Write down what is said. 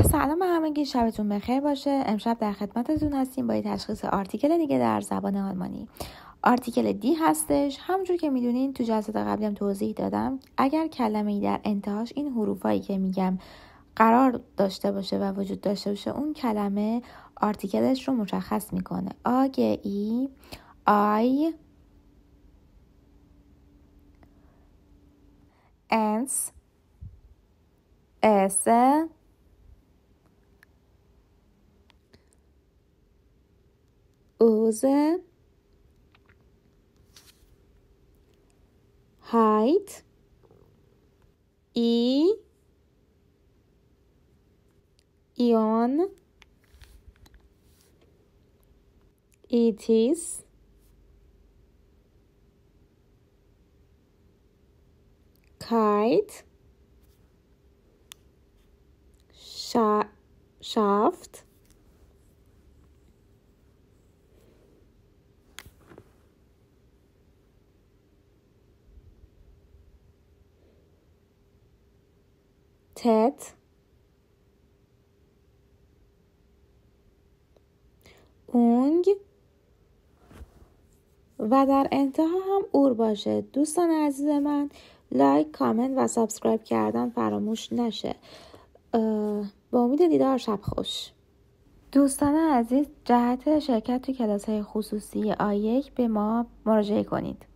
سلام به همگی، شبتون بخیر باشه. امشب در خدمتتون هستیم با یه تشخیص آرتیکل دیگه در زبان آلمانی. آرتیکل دی هستش. همونجور که میدونین تو جلسات قبلی هم توضیح دادم اگر کلمه‌ای در انتهاش این حروفایی که میگم قرار داشته باشه و وجود داشته باشه، اون کلمه آرتیکلش رو مشخص میکنه. آگئی، آی، انس، اس، اوزه، هایت، ای، ایون، ایتیس، کایت، شافت، تت، اونگ و در انتها هم اور باشه. دوستان عزیز من، لایک، کامنت و سابسکرایب کردن فراموش نشه. با امید دیدار، شب خوش. دوستان عزیز، جهت شرکت تو کلاس‌های خصوصی آی1 به ما مراجعه کنید.